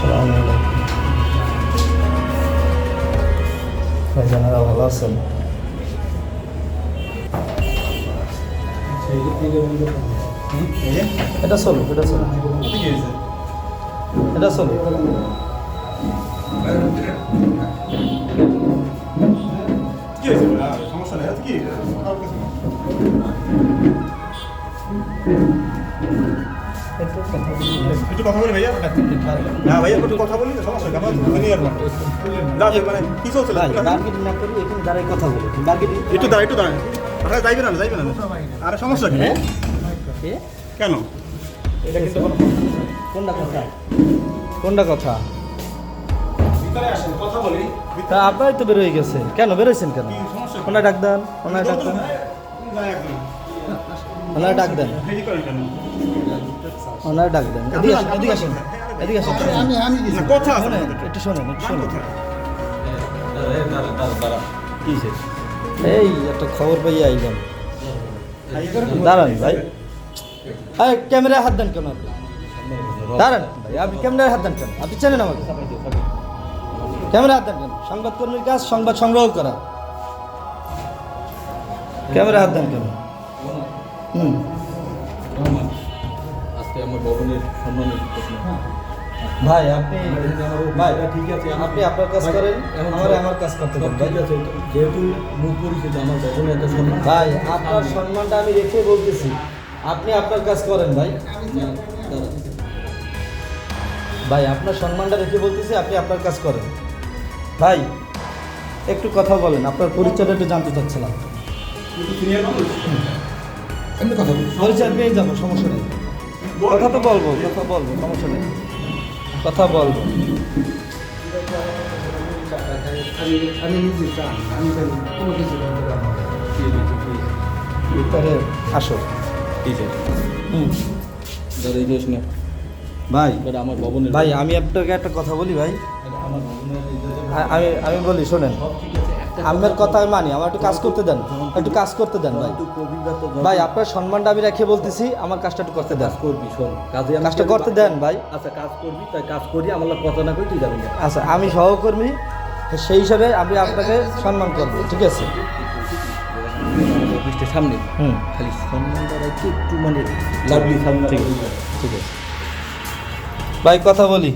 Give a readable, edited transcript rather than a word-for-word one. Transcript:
আসসালামু আলাইকুম। ভাইজানেরা ভালো আছেন? এটা চলো, এটা চলো, এটা চলো। সমস্যা নেই কি একটু কথা বলি ভাইয়া। হ্যাঁ ভাইয়া একটু কথা বলি, সমস্যা নেই। আমার জুনিয়র মানে কি চলছে মার্কেটিং না করি, এখানে দাঁড়াই কথা বলি। মার্কেটিং একটু দাঁড়া, একটু দাঁড়া। আপনারা যাইবে না, যাইবে না। আরে সমস্যা কি? কেন? এটা কিন্তু কোনটা কথা? কোনটা কথা? ভিতরে আসেন, কথা বলি। তা আপনারই তো বেরোয় গেছে, কেন বেরোয়ছেন কেন? সমস্যা কি? ওনার ডাক দেন, ওনার ডাক দেন, ওনার ডাক দেন, ফেরি করেন কেন? ওনার ডাক দেন। এদিকে আসেন, এদিকে আসেন, এদিকে আসেন। না, কথা আছে শোনেন, আমাদের। একটু শোনেন, একটু শোনেন। কোথায়? এই একটা খবর পাইয়ে আইলাম। দাঁড়ান ভাই, এই ক্যামেরায় হাত দেন কেন আপনি? দাঁড়ান ভাই, আপনি ক্যামেরায় হাত দেন কেন? আপনি চেনেন আমাকে? ক্যামেরা হাত দেন কেন? সংবাদকর্মীর কাজ সংবাদ সংগ্রহ করা। ক্যামেরা হাত দেন কেন? আজকে আমার ভবনের সম্মানের প্রশ্ন। ভাই আপনি ভাই ঠিক আছে, আপনি আপনার কাজ করেন, আমার আমার কাজ করতে দেন ভাই। ঠিক আছে, যেহেতু মুখ পরিচিত আমার ভবনের একটা সম্মান। ভাই আপনার সম্মানটা আমি রেখে বলতেছি, আপনি আপনার কাজ করেন ভাই। ভাই আপনার সম্মানটা রেখে বলতেছি, আপনি আপনার কাজ করেন। ভাই একটু কথা বলেন, আপনার পরিচয়টা একটু জানতে চাচ্ছিলাম। এমনি কথা বলি। পরিচয় পেয়ে যাবো, সমস্যা নেই। কথা তো বলবো, কথা বলবো, সমস্যা নেই, কথা বলবো। আমি নিজে চান, আমি কোনো কিছু বলতে পারবো না। ভিতরে আসো। ঠিক আছে হুম দাদা, এই দোষ না ভাই, দাদা, আমার ভবনের ভাই আমি আপনাকে একটা কথা বলি ভাই। আমার ভবনের আমি আমি বলি শোনেন, সব ঠিক আছে, একটা আপনার কথা আমি মানি, আমার একটু কাজ করতে দেন, একটু কাজ করতে দেন ভাই। একটু অভিজ্ঞতা ভাই আপনার সম্মানটা আমি রেখে বলতেছি, আমার কাজটা একটু করতে দেন। কাজ করবি, শোন কাজে আমি কাজটা করতে দেন ভাই। আচ্ছা কাজ করবি, তাই কাজ করি, আমার লোক কথা না করি তুই যাবি না। আচ্ছা আমি সহকর্মী, সেই হিসাবে আমি আপনাকে সম্মান করবো, ঠিক আছে? অফিসটার সামনে হুম খালি সম্মানটা রেখে একটু মানে লাভলি সামনে। ঠিক আছে, ঠিক আছে ভাই, কথা বলি।